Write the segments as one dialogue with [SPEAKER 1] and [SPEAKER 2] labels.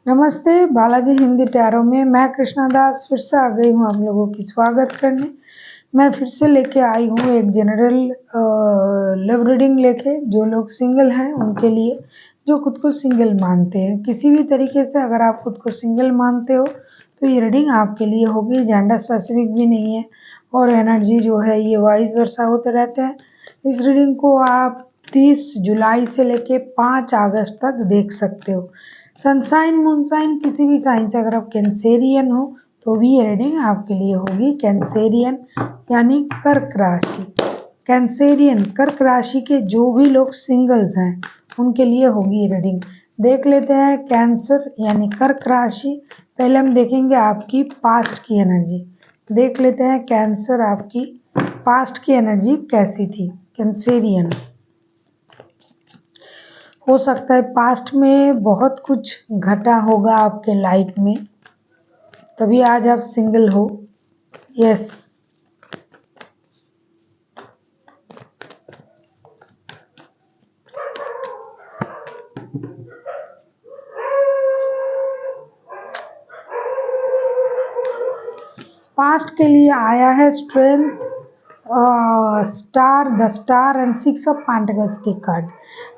[SPEAKER 1] नमस्ते, बालाजी हिंदी टैरो में मैं कृष्णा दास फिर से आ गई हूँ आप लोगों की स्वागत करने। मैं फिर से लेके आई हूँ एक जनरल लव रीडिंग लेके, जो लोग सिंगल हैं उनके लिए, जो खुद को सिंगल मानते हैं। किसी भी तरीके से अगर आप खुद को सिंगल मानते हो तो ये रीडिंग आपके लिए होगी। जेंडर स्पेसिफिक भी नहीं है और एनर्जी जो है ये वाइस वर्सा होते रहते हैं। इस रीडिंग को आप 30 जुलाई से लेके 5 अगस्त तक देख सकते हो। सनसाइन मूनसाइन किसी भी साइन से अगर आप कैंसेरियन हो तो भी ये रीडिंग आपके लिए होगी। कैंसेरियन यानी कर्क राशि, कैंसेरियन कर्क राशि के जो भी लोग सिंगल्स हैं उनके लिए होगी ये रीडिंग। देख लेते हैं कैंसर यानी कर्क राशि। पहले हम देखेंगे आपकी पास्ट की एनर्जी। देख लेते हैं कैंसर आपकी पास्ट की एनर्जी कैसी थी। कैंसेरियन, हो सकता है पास्ट में बहुत कुछ घटा होगा आपके लाइफ में, तभी आज आप सिंगल हो। यस, पास्ट के लिए आया है strength, star, the star and 6 of pentacles के कार्ड।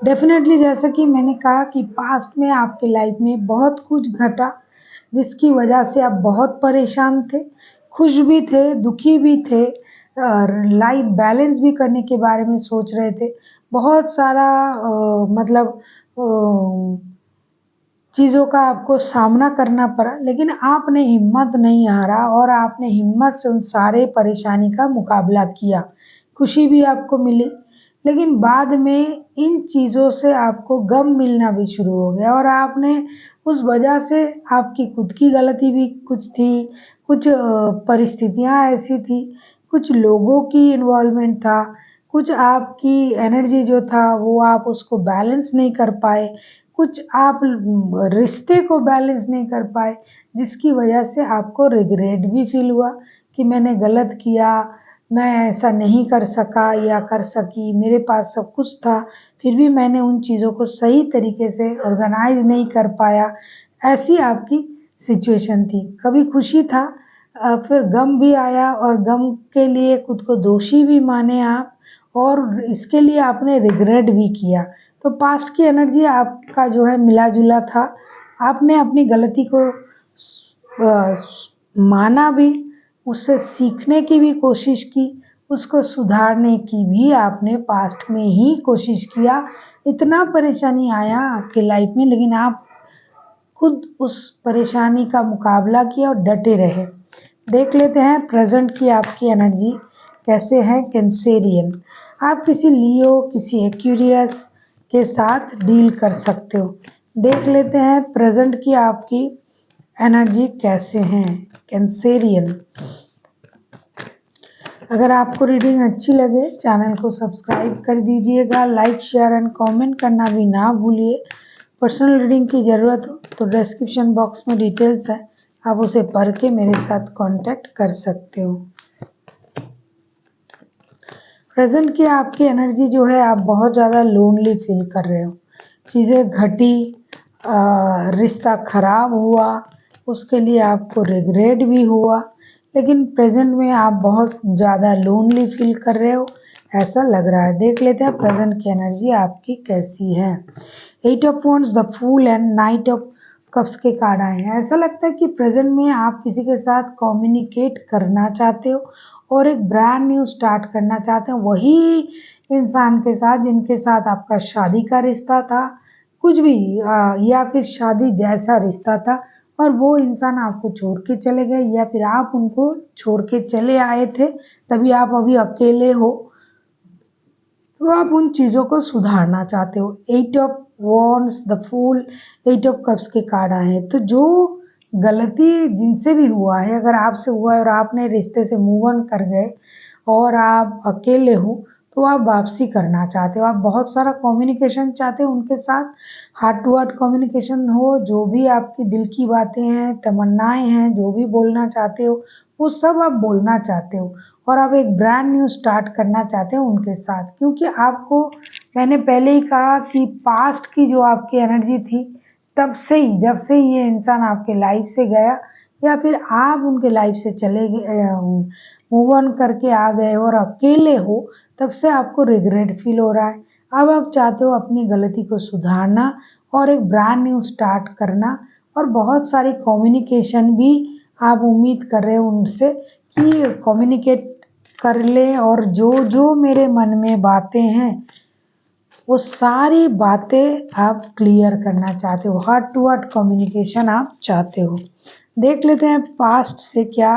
[SPEAKER 1] डेफिनेटली जैसा कि मैंने कहा कि पास्ट में आपके लाइफ में बहुत कुछ घटा, जिसकी वजह से आप बहुत परेशान थे, खुश भी थे, दुखी भी थे, लाइफ बैलेंस भी करने के बारे में सोच रहे थे। बहुत सारा मतलब चीज़ों का आपको सामना करना पड़ा, लेकिन आपने हिम्मत नहीं हारा और आपने हिम्मत से उन सारे परेशानी का मुकाबला किया। खुशी भी आपको मिली, लेकिन बाद में इन चीज़ों से आपको गम मिलना भी शुरू हो गया और आपने उस वजह से, आपकी खुद की गलती भी कुछ थी, कुछ परिस्थितियाँ ऐसी थी, कुछ लोगों की इन्वॉल्वमेंट था, कुछ आपकी एनर्जी जो था वो आप उसको बैलेंस नहीं कर पाए, कुछ आप रिश्ते को बैलेंस नहीं कर पाए, जिसकी वजह से आपको रिग्रेट भी फील हुआ कि मैंने गलत किया, मैं ऐसा नहीं कर सका या कर सकी, मेरे पास सब कुछ था फिर भी मैंने उन चीज़ों को सही तरीके से ऑर्गेनाइज नहीं कर पाया। ऐसी आपकी सिचुएशन थी। कभी खुशी था, फिर गम भी आया और गम के लिए खुद को दोषी भी माने आप, और इसके लिए आपने रिग्रेट भी किया। तो पास्ट की एनर्जी आपका जो है मिला जुला था। आपने अपनी गलती को माना भी, उससे सीखने की भी कोशिश की, उसको सुधारने की भी आपने पास्ट में ही कोशिश किया। इतना परेशानी आया आपके लाइफ में, लेकिन आप खुद उस परेशानी का मुकाबला किया और डटे रहे। देख लेते हैं प्रेजेंट की आपकी एनर्जी कैसे है। कैंसेरियन, आप किसी लियो, किसी एक्यूरियस के साथ डील कर सकते हो। देख लेते हैं प्रेजेंट की आपकी एनर्जी कैसे हैं। कैंसेरियन, अगर आपको रीडिंग अच्छी लगे चैनल को सब्सक्राइब कर दीजिएगा, लाइक शेयर एंड कमेंट करना भी ना भूलिए। पर्सनल रीडिंग की ज़रूरत हो तो डिस्क्रिप्शन बॉक्स में डिटेल्स है, आप उसे पढ़ के मेरे साथ कांटेक्ट कर सकते हो। प्रेजेंट की आपकी एनर्जी जो है, आप बहुत ज़्यादा लोनली फील कर रहे हो। चीज़ें घटी, रिश्ता खराब हुआ, उसके लिए आपको रिग्रेट भी हुआ, लेकिन प्रेजेंट में आप बहुत ज़्यादा लोनली फील कर रहे हो, ऐसा लग रहा है। देख लेते हैं प्रेजेंट की एनर्जी आपकी कैसी है। 8 of wands, the fool and knight of cups के कार्ड आए हैं। ऐसा लगता है कि प्रेजेंट में आप किसी के साथ कम्युनिकेट करना चाहते हो और एक ब्रांड न्यू स्टार्ट करना चाहते हैं, वही इंसान के साथ जिनके साथ आपका शादी का रिश्ता था, कुछ भी या फिर शादी जैसा रिश्ता था, और वो इंसान आपको छोड़ के चले गए या फिर आप उनको छोड़ के चले आए थे, तभी आप अभी अकेले हो, तो आप उन चीज़ों को सुधारना चाहते हो। 8 of wands, the fool, 8 of cups के कार्ड आए हैं। तो जो गलती जिनसे भी हुआ है, अगर आपसे हुआ है और आपने रिश्ते से मूव ऑन कर गए और आप अकेले हो, तो आप वापसी करना चाहते हो। आप बहुत सारा कम्युनिकेशन चाहते हो उनके साथ, हार्ट टू हार्ट कम्युनिकेशन हो, जो भी आपकी दिल की बातें हैं, तमन्नाएं हैं, जो भी बोलना चाहते हो वो सब आप बोलना चाहते हो, और आप एक ब्रांड न्यू स्टार्ट करना चाहते हो उनके साथ। क्योंकि आपको, मैंने पहले ही कहा कि पास्ट की जो आपकी एनर्जी थी, तब से ही, जब से ये इंसान आपके लाइफ से गया या फिर आप उनके लाइफ से चले गए, मूव ऑन करके आ गए और अकेले हो, तब से आपको रिग्रेट फील हो रहा है। अब आप चाहते हो अपनी गलती को सुधारना और एक ब्रांड न्यू स्टार्ट करना, और बहुत सारी कम्युनिकेशन भी आप उम्मीद कर रहे हो उनसे कि कम्युनिकेट कर ले, और जो जो मेरे मन में बातें हैं वो सारी बातें आप क्लियर करना चाहते हो, हार्ट टू हार्ट कम्युनिकेशन आप चाहते हो। देख लेते हैं पास्ट से क्या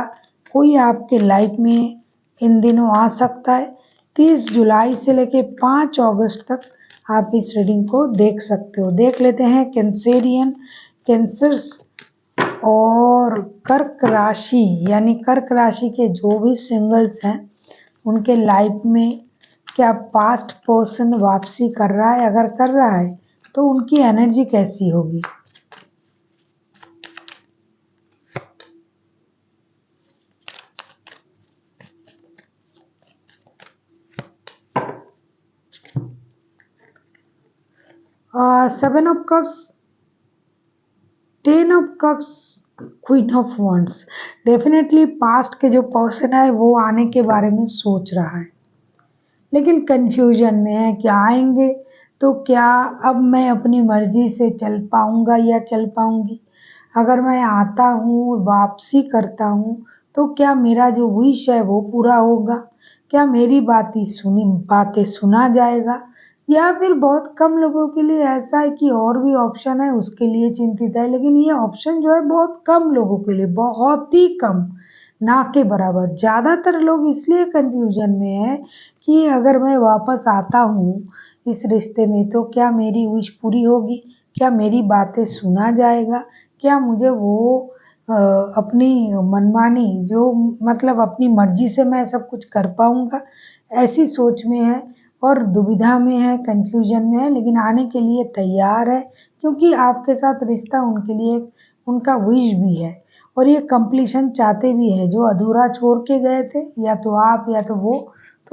[SPEAKER 1] कोई आपके लाइफ में इन दिनों आ सकता है। 30 जुलाई से लेके 5 अगस्त तक आप इस रीडिंग को देख सकते हो। देख लेते हैं कैंसेरियन, कैंसर और कर्क राशि, यानी कर्क राशि के जो भी सिंगल्स हैं उनके लाइफ में क्या पास्ट पर्सन वापसी कर रहा है, अगर कर रहा है तो उनकी एनर्जी कैसी होगी। Seven of cups, 10 of cups, queen of wands. Definitely past के जो पर्सन है वो आने के बारे में सोच रहा है, लेकिन कंफ्यूजन में है कि आएंगे तो क्या अब मैं अपनी मर्जी से चल पाऊंगा या चल पाऊंगी। अगर मैं आता हूँ, वापसी करता हूँ, तो क्या मेरा जो विश है वो पूरा होगा, क्या मेरी बातें सुना जाएगा, या फिर बहुत कम लोगों के लिए ऐसा है कि और भी ऑप्शन है उसके लिए चिंतित है, लेकिन ये ऑप्शन जो है बहुत कम लोगों के लिए, बहुत ही कम, ना के बराबर। ज़्यादातर लोग इसलिए कंफ्यूजन में है कि अगर मैं वापस आता हूँ इस रिश्ते में तो क्या मेरी विश पूरी होगी, क्या मेरी बातें सुना जाएगा, क्या मुझे वो अपनी मनमानी जो मतलब अपनी मर्जी से मैं सब कुछ कर पाऊंगा, ऐसी सोच में है और दुविधा में है, कंफ्यूजन में है, लेकिन आने के लिए तैयार है क्योंकि आपके साथ रिश्ता उनके लिए उनका विश भी है और ये कंप्लीशन चाहते भी है। जो अधूरा छोड़ के गए थे या तो आप या तो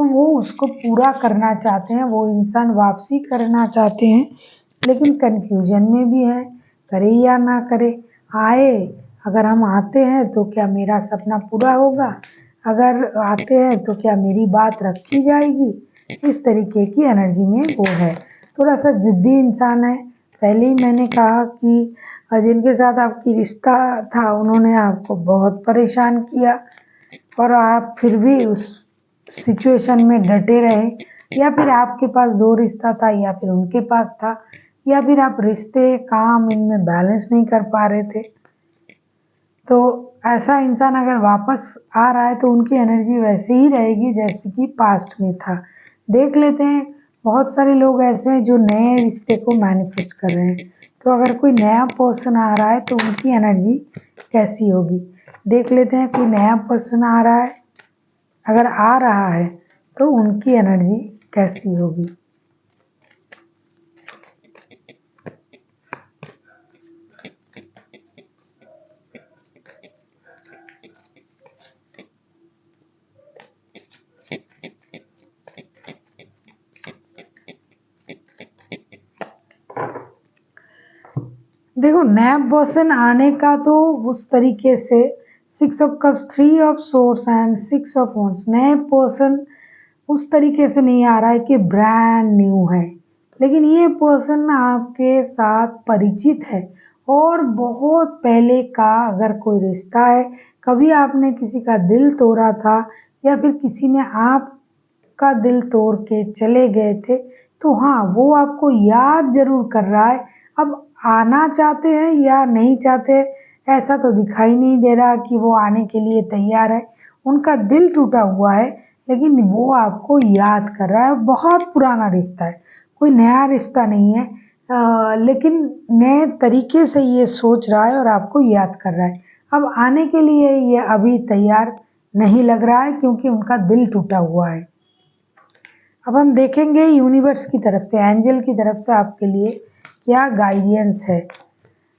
[SPEAKER 1] वो उसको पूरा करना चाहते हैं, वो इंसान वापसी करना चाहते हैं, लेकिन कंफ्यूजन में भी है, करे या ना करे। आए, अगर हम आते हैं तो क्या मेरा सपना पूरा होगा, अगर आते हैं तो क्या मेरी बात रखी जाएगी, इस तरीके की एनर्जी में वो है। थोड़ा सा जिद्दी इंसान है। पहले ही मैंने कहा कि जिनके साथ आपकी रिश्ता था उन्होंने आपको बहुत परेशान किया और आप फिर भी उस सिचुएशन में डटे रहे, या फिर आपके पास दो रिश्ता था या फिर उनके पास था, या फिर आप रिश्ते काम इनमें बैलेंस नहीं कर पा रहे थे। तो ऐसा इंसान अगर वापस आ रहा है तो उनकी एनर्जी वैसे ही रहेगी जैसे कि पास्ट में था। देख लेते हैं, बहुत सारे लोग ऐसे हैं जो नए रिश्ते को मैनिफेस्ट कर रहे हैं, तो अगर कोई नया पर्सन आ रहा है तो उनकी एनर्जी कैसी होगी। देख लेते हैं, कोई नया पर्सन आ रहा है, अगर आ रहा है तो उनकी एनर्जी कैसी होगी। देखो, नया पर्सन आने का तो उस तरीके से 6 of cups, 3 of source and 6 of wands, नए पर्सन उस तरीके से नहीं आ रहा है कि ब्रांड न्यू है, लेकिन ये पर्सन आपके साथ परिचित है और बहुत पहले का अगर कोई रिश्ता है, कभी आपने किसी का दिल तोड़ा था या फिर किसी ने आपका दिल तोड़ के चले गए थे, तो हाँ, वो आपको याद जरूर कर रहा है। अब आना चाहते हैं या नहीं चाहते, ऐसा तो दिखाई नहीं दे रहा कि वो आने के लिए तैयार है। उनका दिल टूटा हुआ है, लेकिन वो आपको याद कर रहा है। बहुत पुराना रिश्ता है, कोई नया रिश्ता नहीं है, लेकिन नए तरीके से ये सोच रहा है और आपको याद कर रहा है। अब आने के लिए ये अभी तैयार नहीं लग रहा है क्योंकि उनका दिल टूटा हुआ है। अब हम देखेंगे यूनिवर्स की तरफ से, एंजल की तरफ से आपके लिए क्या गाइडेंस है।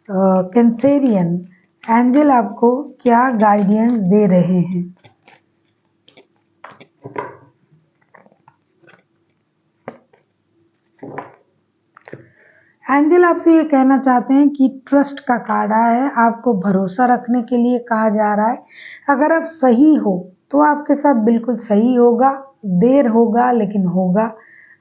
[SPEAKER 1] कैंसेरियन, एंजल आपको क्या गाइडेंस दे रहे हैं। एंजल आपसे ये कहना चाहते हैं कि ट्रस्ट का कार्ड आया है, आपको भरोसा रखने के लिए कहा जा रहा है। अगर आप सही हो तो आपके साथ बिल्कुल सही होगा, देर होगा लेकिन होगा।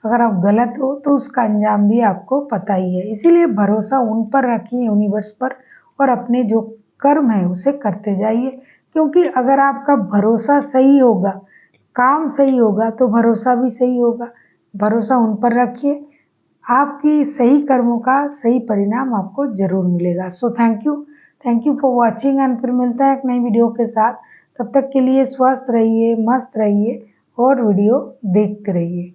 [SPEAKER 1] अगर आप गलत हो तो उसका अंजाम भी आपको पता ही है। इसीलिए भरोसा उन पर रखिए, यूनिवर्स पर, और अपने जो कर्म है उसे करते जाइए। क्योंकि अगर आपका भरोसा सही होगा, काम सही होगा, तो भरोसा भी सही होगा। भरोसा उन पर रखिए, आपकी सही कर्मों का सही परिणाम आपको जरूर मिलेगा। So thank you for watching, and फिर मिलता है एक नई वीडियो के साथ। तब तक के लिए स्वस्थ रहिए, मस्त रहिए और वीडियो देखते रहिए।